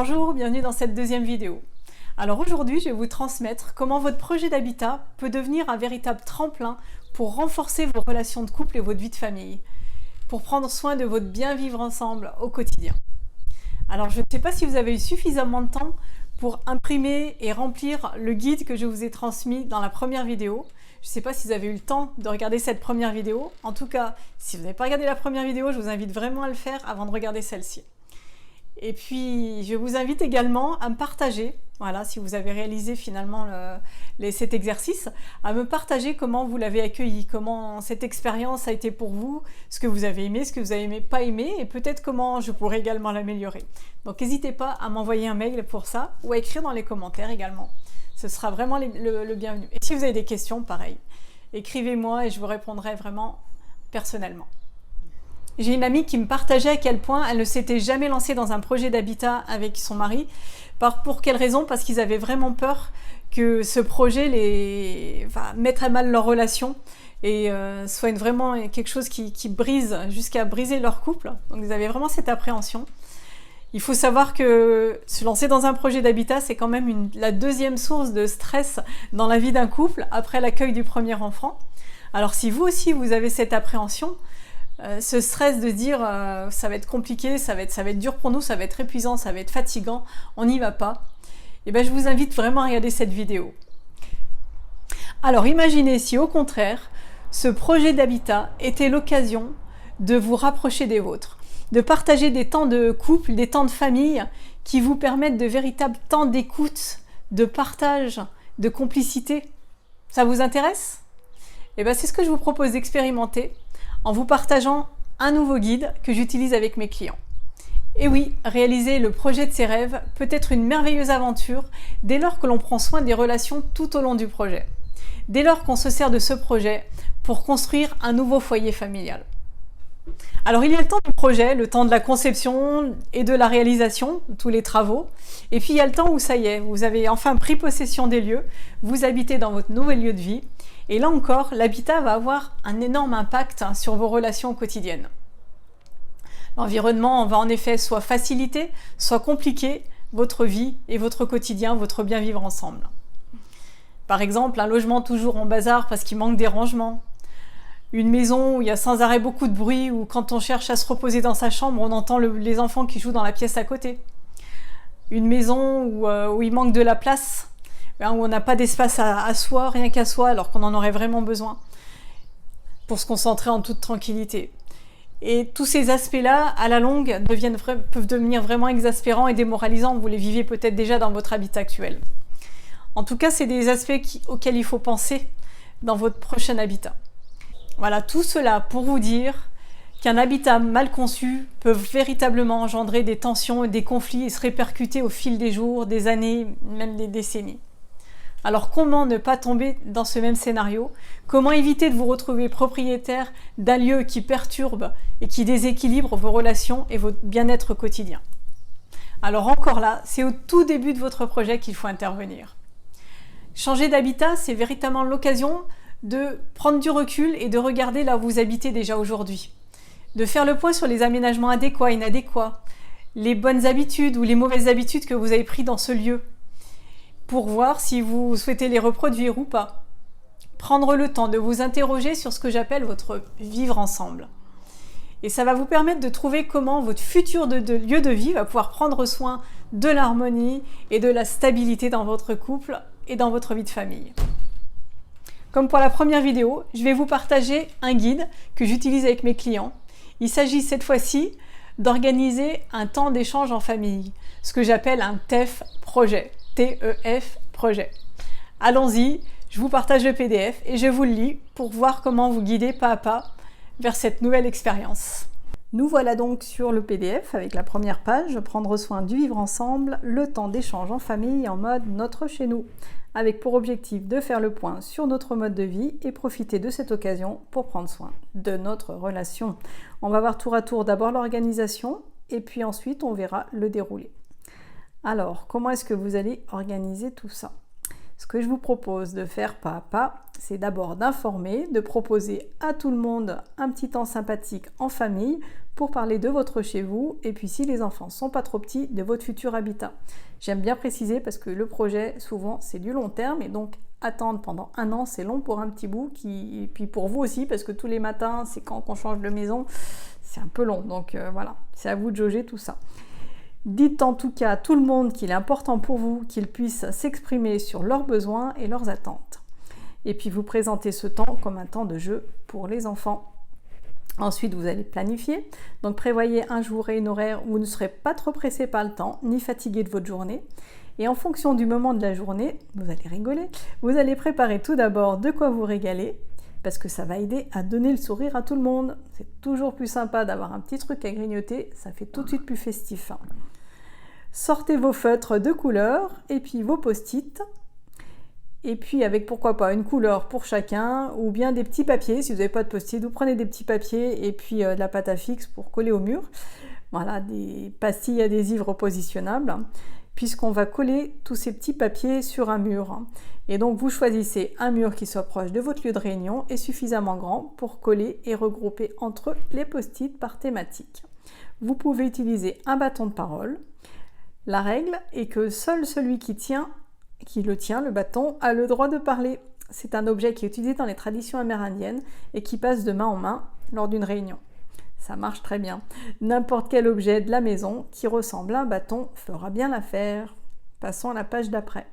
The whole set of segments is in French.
Bonjour, bienvenue dans cette deuxième vidéo. Alors aujourd'hui, je vais vous transmettre comment votre projet d'habitat peut devenir un véritable tremplin pour renforcer vos relations de couple et votre vie de famille, pour prendre soin de votre bien vivre ensemble au quotidien. Alors je ne sais pas si vous avez eu suffisamment de temps pour imprimer et remplir le guide que je vous ai transmis dans la première vidéo. Je ne sais pas si vous avez eu le temps de regarder cette première vidéo. En tout cas, si vous n'avez pas regardé la première vidéo, je vous invite vraiment à le faire avant de regarder celle-ci. Et puis, je vous invite également à me partager, voilà, si vous avez réalisé finalement cet exercice, à me partager comment vous l'avez accueilli, comment cette expérience a été pour vous, ce que vous avez aimé, ce que vous n'avez pas aimé, et peut-être comment je pourrais également l'améliorer. Donc, n'hésitez pas à m'envoyer un mail pour ça, ou à écrire dans les commentaires également. Ce sera vraiment le bienvenu. Et si vous avez des questions, pareil, écrivez-moi et je vous répondrai vraiment personnellement. J'ai une amie qui me partageait à quel point elle ne s'était jamais lancée dans un projet d'habitat avec son mari. Pour quelle raison? Parce qu'ils avaient vraiment peur que ce projet mette à mal leur relation et soit vraiment quelque chose qui brise, jusqu'à briser leur couple. Donc ils avaient vraiment cette appréhension. Il faut savoir que se lancer dans un projet d'habitat, c'est quand même la deuxième source de stress dans la vie d'un couple après l'accueil du premier enfant. Alors si vous aussi vous avez cette appréhension, ce stress de dire ça va être compliqué, ça va être dur pour nous, ça va être épuisant, ça va être fatigant, on n'y va pas, et bien je vous invite vraiment à regarder cette vidéo. Alors imaginez si au contraire, ce projet d'habitat était l'occasion de vous rapprocher des vôtres, de partager des temps de couple, des temps de famille qui vous permettent de véritables temps d'écoute, de partage, de complicité. Ça vous intéresse? Et bien c'est ce que je vous propose d'expérimenter en vous partageant un nouveau guide que j'utilise avec mes clients. Et oui, réaliser le projet de ses rêves peut être une merveilleuse aventure dès lors que l'on prend soin des relations tout au long du projet. Dès lors qu'on se sert de ce projet pour construire un nouveau foyer familial. Alors il y a le temps du projet, le temps de la conception et de la réalisation, tous les travaux. Et puis il y a le temps où ça y est, vous avez enfin pris possession des lieux, vous habitez dans votre nouvel lieu de vie. Et là encore, l'habitat va avoir un énorme impact sur vos relations quotidiennes. L'environnement va en effet soit faciliter, soit compliquer votre vie et votre quotidien, votre bien vivre ensemble. Par exemple, un logement toujours en bazar parce qu'il manque des rangements. Une maison où il y a sans arrêt beaucoup de bruit, ou quand on cherche à se reposer dans sa chambre, on entend les enfants qui jouent dans la pièce à côté. Une maison où il manque de la place, où on n'a pas d'espace à soi, rien qu'à soi, alors qu'on en aurait vraiment besoin pour se concentrer en toute tranquillité. Et tous ces aspects-là, à la longue, peuvent devenir vraiment exaspérants et démoralisants. Vous les vivez peut-être déjà dans votre habitat actuel. En tout cas, c'est des aspects auxquels il faut penser dans votre prochain habitat. Voilà, tout cela pour vous dire qu'un habitat mal conçu peut véritablement engendrer des tensions et des conflits et se répercuter au fil des jours, des années, même des décennies. Alors comment ne pas tomber dans ce même scénario? Comment éviter de vous retrouver propriétaire d'un lieu qui perturbe et qui déséquilibre vos relations et votre bien-être quotidien? Alors encore là, c'est au tout début de votre projet qu'il faut intervenir. Changer d'habitat, c'est véritablement l'occasion de prendre du recul et de regarder là où vous habitez déjà aujourd'hui. De faire le point sur les aménagements adéquats, inadéquats, les bonnes habitudes ou les mauvaises habitudes que vous avez prises dans ce lieu, pour voir si vous souhaitez les reproduire ou pas. Prendre le temps de vous interroger sur ce que j'appelle votre vivre ensemble. Et ça va vous permettre de trouver comment votre futur lieu de vie va pouvoir prendre soin de l'harmonie et de la stabilité dans votre couple et dans votre vie de famille. Comme pour la première vidéo, je vais vous partager un guide que j'utilise avec mes clients. Il s'agit cette fois-ci d'organiser un temps d'échange en famille, ce que j'appelle un TEF projet. TEF projet. Allons-y, je vous partage le PDF et je vous le lis pour voir comment vous guider pas à pas vers cette nouvelle expérience. Nous voilà donc sur le PDF avec la première page, prendre soin du vivre ensemble, le temps d'échange en famille en mode notre chez nous, avec pour objectif de faire le point sur notre mode de vie et profiter de cette occasion pour prendre soin de notre relation. On va voir tour à tour d'abord l'organisation et puis ensuite on verra le déroulé. Alors, comment est-ce que vous allez organiser tout ça? Ce que je vous propose de faire pas à pas, c'est d'abord d'informer, de proposer à tout le monde un petit temps sympathique en famille pour parler de votre chez vous et puis si les enfants sont pas trop petits, de votre futur habitat. J'aime bien préciser parce que le projet, souvent, c'est du long terme et donc attendre pendant 1 an, c'est long pour un petit bout, et puis pour vous aussi parce que tous les matins, c'est quand on change de maison, c'est un peu long. Donc voilà, c'est à vous de jauger tout ça. Dites en tout cas à tout le monde qu'il est important pour vous qu'ils puissent s'exprimer sur leurs besoins et leurs attentes. Et puis vous présentez ce temps comme un temps de jeu pour les enfants. Ensuite, vous allez planifier. Donc prévoyez un jour et une horaire où vous ne serez pas trop pressé par le temps, ni fatigué de votre journée. Et en fonction du moment de la journée, vous allez rigoler, vous allez préparer tout d'abord de quoi vous régaler, parce que ça va aider à donner le sourire à tout le monde. C'est toujours plus sympa d'avoir un petit truc à grignoter, ça fait tout de suite plus festif. Sortez vos feutres de couleur et puis vos post-it. Et puis avec pourquoi pas une couleur pour chacun ou bien des petits papiers. Si vous n'avez pas de post-it, vous prenez des petits papiers et puis de la pâte à fixe pour coller au mur. Voilà, des pastilles adhésives repositionnables puisqu'on va coller tous ces petits papiers sur un mur. Et donc vous choisissez un mur qui soit proche de votre lieu de réunion et suffisamment grand pour coller et regrouper entre eux les post-it par thématique. Vous pouvez utiliser un bâton de parole. La règle est que seul celui qui le tient, le bâton, a le droit de parler. C'est un objet qui est utilisé dans les traditions amérindiennes et qui passe de main en main lors d'une réunion. Ça marche très bien. N'importe quel objet de la maison qui ressemble à un bâton fera bien l'affaire. Passons à la page d'après.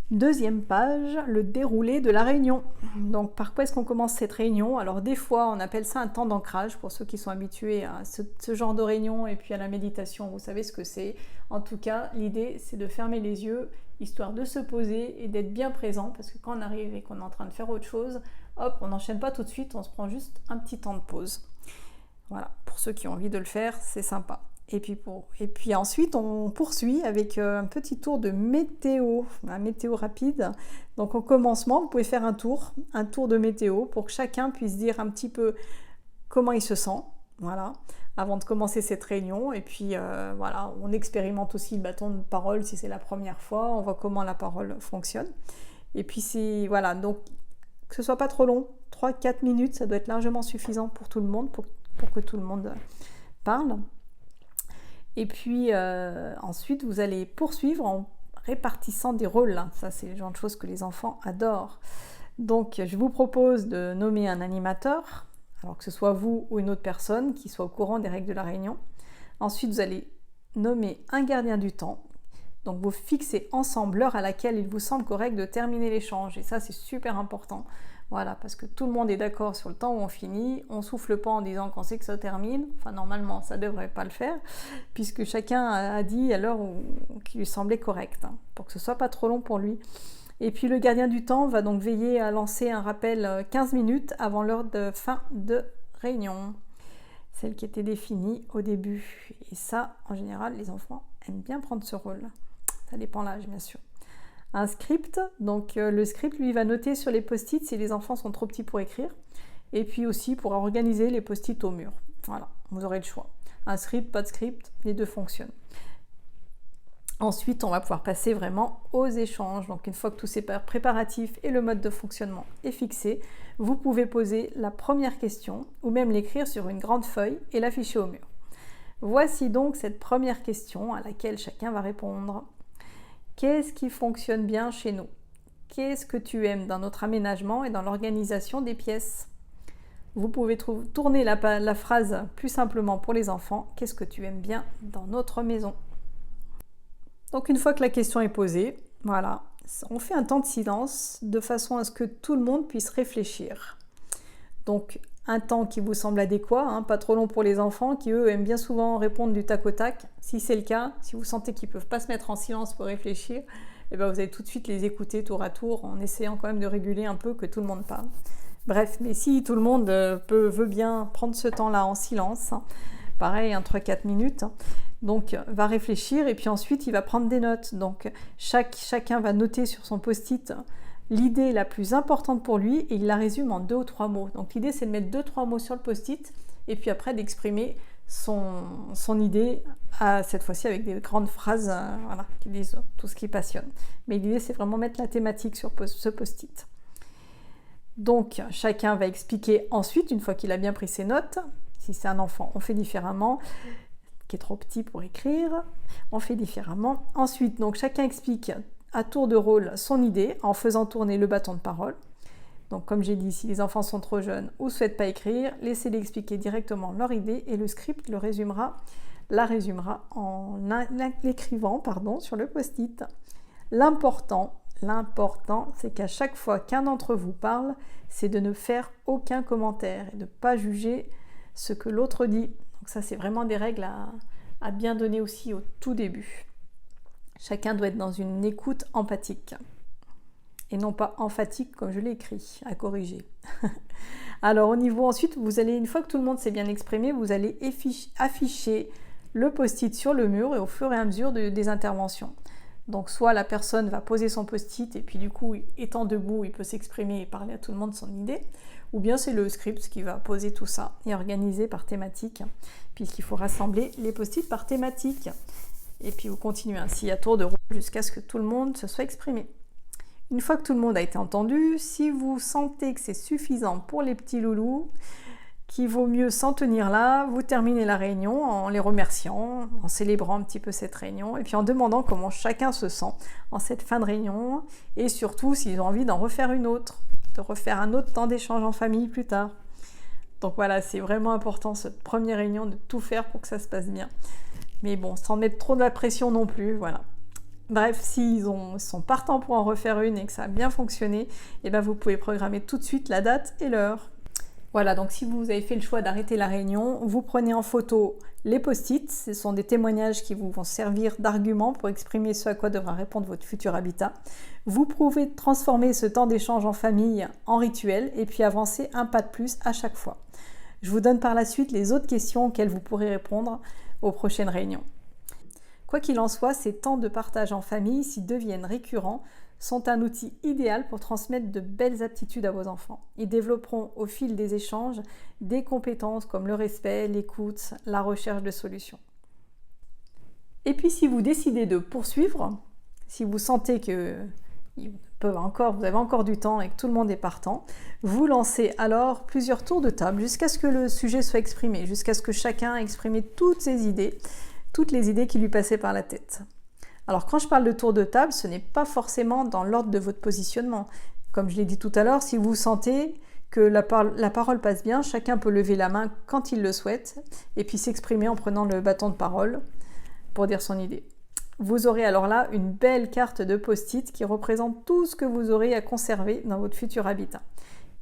Deuxième page, le déroulé de la réunion. Donc par quoi est-ce qu'on commence cette réunion? Alors des fois on appelle ça un temps d'ancrage pour ceux qui sont habitués à ce genre de réunion et puis à la méditation, vous savez ce que c'est. En tout cas, l'idée c'est de fermer les yeux, histoire de se poser et d'être bien présent parce que quand on arrive et qu'on est en train de faire autre chose, hop, on n'enchaîne pas tout de suite, on se prend juste un petit temps de pause. Voilà, pour ceux qui ont envie de le faire, c'est sympa. Et puis ensuite, on poursuit avec un petit tour de météo, un météo rapide. Donc au commencement, vous pouvez faire un tour de météo pour que chacun puisse dire un petit peu comment il se sent, voilà, avant de commencer cette réunion. Et puis voilà, on expérimente aussi le bâton de parole si c'est la première fois, on voit comment la parole fonctionne. Et puis voilà, donc que ce soit pas trop long, 3-4 minutes, ça doit être largement suffisant pour tout le monde, pour que tout le monde parle. Et puis ensuite, vous allez poursuivre en répartissant des rôles. Ça, c'est le genre de choses que les enfants adorent. Donc, je vous propose de nommer un animateur, alors que ce soit vous ou une autre personne qui soit au courant des règles de la réunion. Ensuite, vous allez nommer un gardien du temps. Donc, vous fixez ensemble l'heure à laquelle il vous semble correct de terminer l'échange. Et ça, c'est super important. Voilà, parce que tout le monde est d'accord sur le temps où on finit, on souffle pas en disant qu'on sait que ça termine, enfin normalement ça devrait pas le faire, puisque chacun a dit à l'heure qui lui semblait correcte, pour que ce soit pas trop long pour lui. Et puis le gardien du temps va donc veiller à lancer un rappel 15 minutes avant l'heure de fin de réunion, celle qui était définie au début. Et ça, en général, les enfants aiment bien prendre ce rôle. Ça dépend de l'âge, bien sûr. Un script, donc le script lui va noter sur les post-it si les enfants sont trop petits pour écrire et puis aussi pour organiser les post-it au mur. Voilà, vous aurez le choix. Un script, pas de script, les deux fonctionnent. Ensuite, on va pouvoir passer vraiment aux échanges. Donc une fois que tous ces préparatifs et le mode de fonctionnement est fixé, vous pouvez poser la première question ou même l'écrire sur une grande feuille et l'afficher au mur. Voici donc cette première question à laquelle chacun va répondre. Qu'est-ce qui fonctionne bien chez nous? Qu'est-ce que tu aimes dans notre aménagement et dans l'organisation des pièces? Vous pouvez tourner la phrase plus simplement pour les enfants. Qu'est-ce que tu aimes bien dans notre maison? Donc une fois que la question est posée, voilà, on fait un temps de silence de façon à ce que tout le monde puisse réfléchir. Donc un temps qui vous semble adéquat, pas trop long pour les enfants qui eux aiment bien souvent répondre du tac au tac. Si c'est le cas, si vous sentez qu'ils ne peuvent pas se mettre en silence pour réfléchir, vous allez tout de suite les écouter tour à tour en essayant quand même de réguler un peu que tout le monde parle. Bref, mais si tout le monde veut bien prendre ce temps-là en silence, pareil, 3-4 minutes, donc va réfléchir et puis ensuite il va prendre des notes. Donc chacun va noter sur son post-it l'idée la plus importante pour lui et il la résume en 2 ou 3 mots. Donc l'idée c'est de mettre 2-3 mots sur le post-it et puis après d'exprimer son idée, cette fois-ci avec des grandes phrases voilà, qui disent tout ce qui passionne. Mais l'idée c'est vraiment mettre la thématique sur ce post-it. Donc, chacun va expliquer ensuite, une fois qu'il a bien pris ses notes. Si c'est un enfant, on fait différemment, qui est trop petit pour écrire, on fait différemment. Ensuite, donc, chacun explique à tour de rôle son idée en faisant tourner le bâton de parole. Donc, comme j'ai dit, si les enfants sont trop jeunes ou ne souhaitent pas écrire, laissez-les expliquer directement leur idée et le script la résumera en l'écrivant sur le post-it. L'important, c'est qu'à chaque fois qu'un d'entre vous parle, c'est de ne faire aucun commentaire et de ne pas juger ce que l'autre dit. Donc ça, c'est vraiment des règles à bien donner aussi au tout début. Chacun doit être dans une écoute empathique et non pas emphatique comme je l'ai écrit, à corriger. Alors au niveau ensuite, une fois que tout le monde s'est bien exprimé, vous allez afficher le post-it sur le mur et au fur et à mesure des interventions. Donc soit la personne va poser son post-it et puis du coup, étant debout, il peut s'exprimer et parler à tout le monde son idée, ou bien c'est le script qui va poser tout ça et organiser par thématique, puisqu'il faut rassembler les post-it par thématique. Et puis vous continuez ainsi à tour de rôle jusqu'à ce que tout le monde se soit exprimé. Une fois que tout le monde a été entendu, si vous sentez que c'est suffisant pour les petits loulous, qu'il vaut mieux s'en tenir là, vous terminez la réunion en les remerciant, en célébrant un petit peu cette réunion, et puis en demandant comment chacun se sent en cette fin de réunion, et surtout s'ils ont envie d'en refaire une autre, de refaire un autre temps d'échange en famille plus tard. Donc voilà, c'est vraiment important cette première réunion de tout faire pour que ça se passe bien. Mais bon, sans mettre trop de la pression non plus, voilà. Bref, s'ils sont partants pour en refaire une et que ça a bien fonctionné, eh ben vous pouvez programmer tout de suite la date et l'heure. Voilà, donc si vous avez fait le choix d'arrêter la réunion, vous prenez en photo les post-it. Ce sont des témoignages qui vous vont servir d'argument pour exprimer ce à quoi devra répondre votre futur habitat. Vous pouvez transformer ce temps d'échange en famille en rituel et puis avancer un pas de plus à chaque fois. Je vous donne par la suite les autres questions auxquelles vous pourrez répondre aux prochaines réunions. Quoi qu'il en soit, ces temps de partage en famille, s'ils deviennent récurrents, sont un outil idéal pour transmettre de belles aptitudes à vos enfants. Ils développeront au fil des échanges des compétences comme le respect, l'écoute, la recherche de solutions. Et puis si vous décidez de poursuivre, si vous sentez que vous avez encore du temps et que tout le monde est partant, vous lancez alors plusieurs tours de table jusqu'à ce que le sujet soit exprimé, jusqu'à ce que chacun ait exprimé toutes les idées qui lui passaient par la tête. Alors quand je parle de tour de table, ce n'est pas forcément dans l'ordre de votre positionnement. Comme je l'ai dit tout à l'heure, si vous sentez que la parole passe bien, chacun peut lever la main quand il le souhaite et puis s'exprimer en prenant le bâton de parole pour dire son idée. Vous aurez alors là une belle carte de post-it qui représente tout ce que vous aurez à conserver dans votre futur habitat.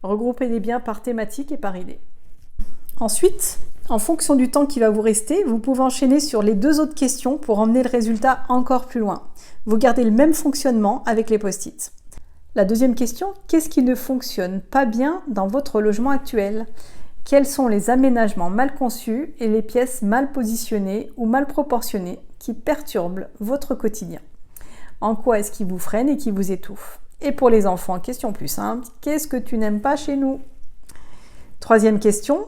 Regroupez-les bien par thématique et par idée. Ensuite, en fonction du temps qui va vous rester, vous pouvez enchaîner sur les 2 autres questions pour emmener le résultat encore plus loin. Vous gardez le même fonctionnement avec les post-it. La deuxième question, qu'est-ce qui ne fonctionne pas bien dans votre logement actuel ? Quels sont les aménagements mal conçus et les pièces mal positionnées ou mal proportionnées qui perturbent votre quotidien ? En quoi est-ce qui vous freine et qui vous étouffe ? Et pour les enfants, question plus simple, qu'est-ce que tu n'aimes pas chez nous ? Troisième question,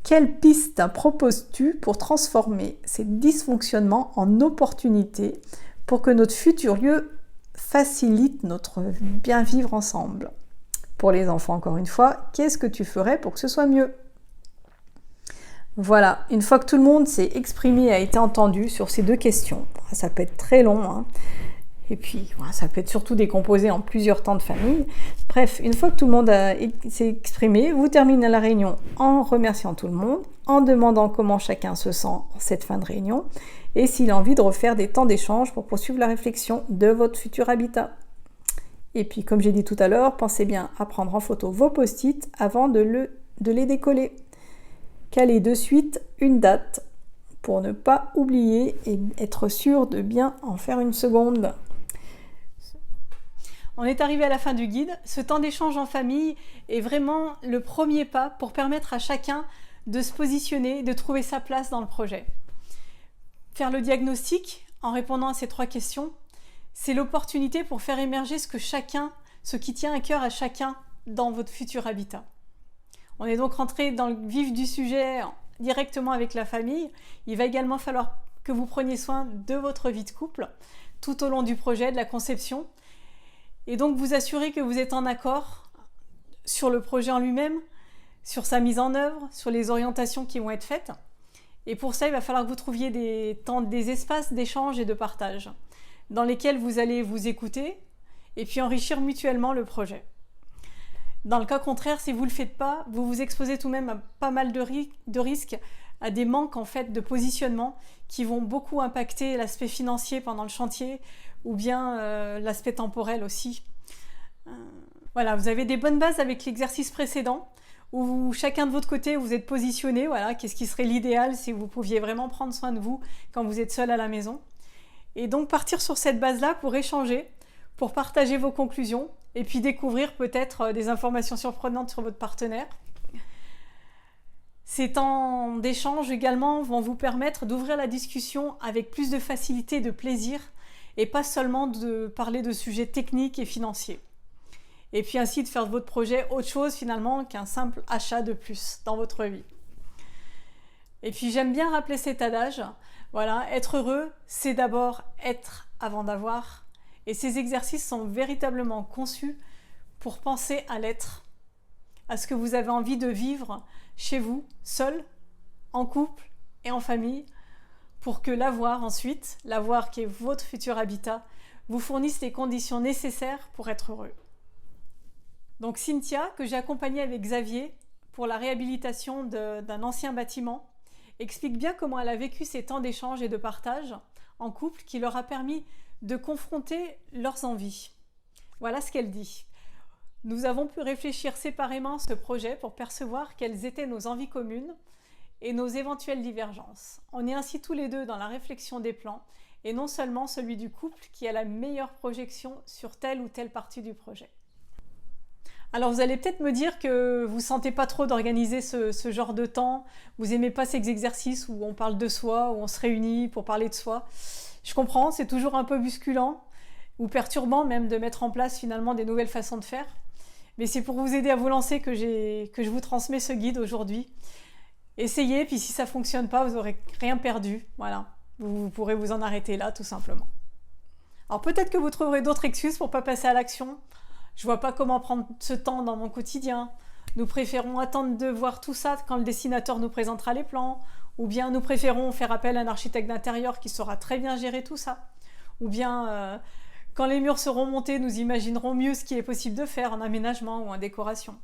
quelle piste proposes-tu pour transformer ces dysfonctionnements en opportunités pour que notre futur lieu facilite notre bien vivre ensemble ? Pour les enfants, encore une fois, qu'est-ce que tu ferais pour que ce soit mieux ? Voilà, une fois que tout le monde s'est exprimé et a été entendu sur ces 2 questions, ça peut être très long, et puis ça peut être surtout décomposé en plusieurs temps de famille. Bref, une fois que tout le monde s'est exprimé, vous terminez la réunion en remerciant tout le monde, en demandant comment chacun se sent en cette fin de réunion, et s'il a envie de refaire des temps d'échange pour poursuivre la réflexion de votre futur habitat. Et puis, comme j'ai dit tout à l'heure, pensez bien à prendre en photo vos post-it avant de les décoller. Calez de suite une date pour ne pas oublier et être sûr de bien en faire une seconde. On est arrivé à la fin du guide. Ce temps d'échange en famille est vraiment le premier pas pour permettre à chacun de se positionner, de trouver sa place dans le projet. Faire le diagnostic en répondant à ces 3 questions, c'est l'opportunité pour faire émerger ce qui tient à cœur à chacun dans votre futur habitat. On est donc rentré dans le vif du sujet directement avec la famille. Il va également falloir que vous preniez soin de votre vie de couple tout au long du projet, de la conception, et donc vous assurer que vous êtes en accord sur le projet en lui-même, sur sa mise en œuvre, sur les orientations qui vont être faites. Et pour ça, il va falloir que vous trouviez des espaces d'échange et de partage dans lesquels vous allez vous écouter et puis enrichir mutuellement le projet. Dans le cas contraire, si vous ne le faites pas, vous vous exposez tout de même à pas mal de risques, à des manques en fait de positionnement qui vont beaucoup impacter l'aspect financier pendant le chantier ou bien l'aspect temporel aussi. Voilà, vous avez des bonnes bases avec l'exercice précédent où chacun de votre côté vous êtes positionné, voilà, qu'est-ce qui serait l'idéal si vous pouviez vraiment prendre soin de vous quand vous êtes seul à la maison. Et donc partir sur cette base-là pour échanger, pour partager vos conclusions et puis découvrir peut-être des informations surprenantes sur votre partenaire. Ces temps d'échange également vont vous permettre d'ouvrir la discussion avec plus de facilité et de plaisir et pas seulement de parler de sujets techniques et financiers. Et puis ainsi de faire de votre projet autre chose finalement qu'un simple achat de plus dans votre vie. Et puis j'aime bien rappeler cet adage, voilà, être heureux, c'est d'abord être avant d'avoir. Et ces exercices sont véritablement conçus pour penser à l'être, à ce que vous avez envie de vivre chez vous, seul, en couple et en famille, pour que l'avoir ensuite, l'avoir qui est votre futur habitat, vous fournisse les conditions nécessaires pour être heureux. Donc Cynthia, que j'ai accompagnée avec Xavier pour la réhabilitation d'un ancien bâtiment, explique bien comment elle a vécu ces temps d'échange et de partage en couple qui leur a permis de confronter leurs envies. Voilà ce qu'elle dit. Nous avons pu réfléchir séparément à ce projet pour percevoir quelles étaient nos envies communes et nos éventuelles divergences. On est ainsi tous les deux dans la réflexion des plans et non seulement celui du couple qui a la meilleure projection sur telle ou telle partie du projet. Alors vous allez peut-être me dire que vous ne sentez pas trop d'organiser ce genre de temps, vous n'aimez pas ces exercices où on parle de soi, où on se réunit pour parler de soi. Je comprends, c'est toujours un peu bousculant ou perturbant même de mettre en place finalement des nouvelles façons de faire. Mais c'est pour vous aider à vous lancer que je vous transmets ce guide aujourd'hui. Essayez, puis si ça ne fonctionne pas, vous n'aurez rien perdu. Voilà, vous pourrez vous en arrêter là tout simplement. Alors peut-être que vous trouverez d'autres excuses pour ne pas passer à l'action. Je vois pas comment prendre ce temps dans mon quotidien. Nous préférons attendre de voir tout ça quand le dessinateur nous présentera les plans. Ou bien nous préférons faire appel à un architecte d'intérieur qui saura très bien gérer tout ça. Ou bien quand les murs seront montés, nous imaginerons mieux ce qui est possible de faire en aménagement ou en décoration.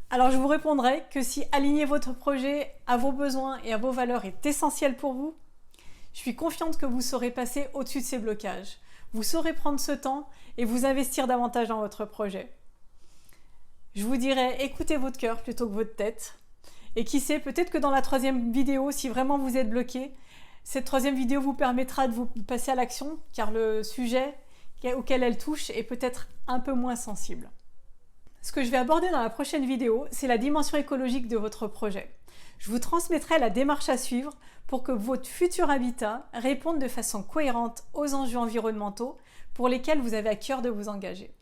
Alors je vous répondrai que si aligner votre projet à vos besoins et à vos valeurs est essentiel pour vous, je suis confiante que vous saurez passer au-dessus de ces blocages. Vous saurez prendre ce temps et vous investir davantage dans votre projet. Je vous dirais, écoutez votre cœur plutôt que votre tête. Et qui sait, peut-être que dans la 3e vidéo, si vraiment vous êtes bloqué, cette 3e vidéo vous permettra de vous passer à l'action, car le sujet auquel elle touche est peut-être un peu moins sensible. Ce que je vais aborder dans la prochaine vidéo, c'est la dimension écologique de votre projet. Je vous transmettrai la démarche à suivre pour que votre futur habitat réponde de façon cohérente aux enjeux environnementaux pour lesquels vous avez à cœur de vous engager.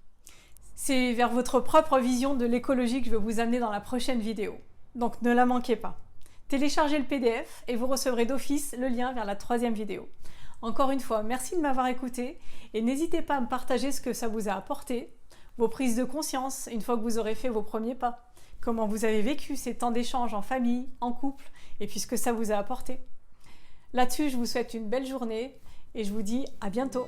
C'est vers votre propre vision de l'écologie que je vais vous amener dans la prochaine vidéo. Donc ne la manquez pas. Téléchargez le PDF et vous recevrez d'office le lien vers la 3e vidéo. Encore une fois, merci de m'avoir écouté et n'hésitez pas à me partager ce que ça vous a apporté, vos prises de conscience une fois que vous aurez fait vos premiers pas. Comment vous avez vécu ces temps d'échange en famille, en couple, et puis ce que ça vous a apporté. Là-dessus, je vous souhaite une belle journée et je vous dis à bientôt.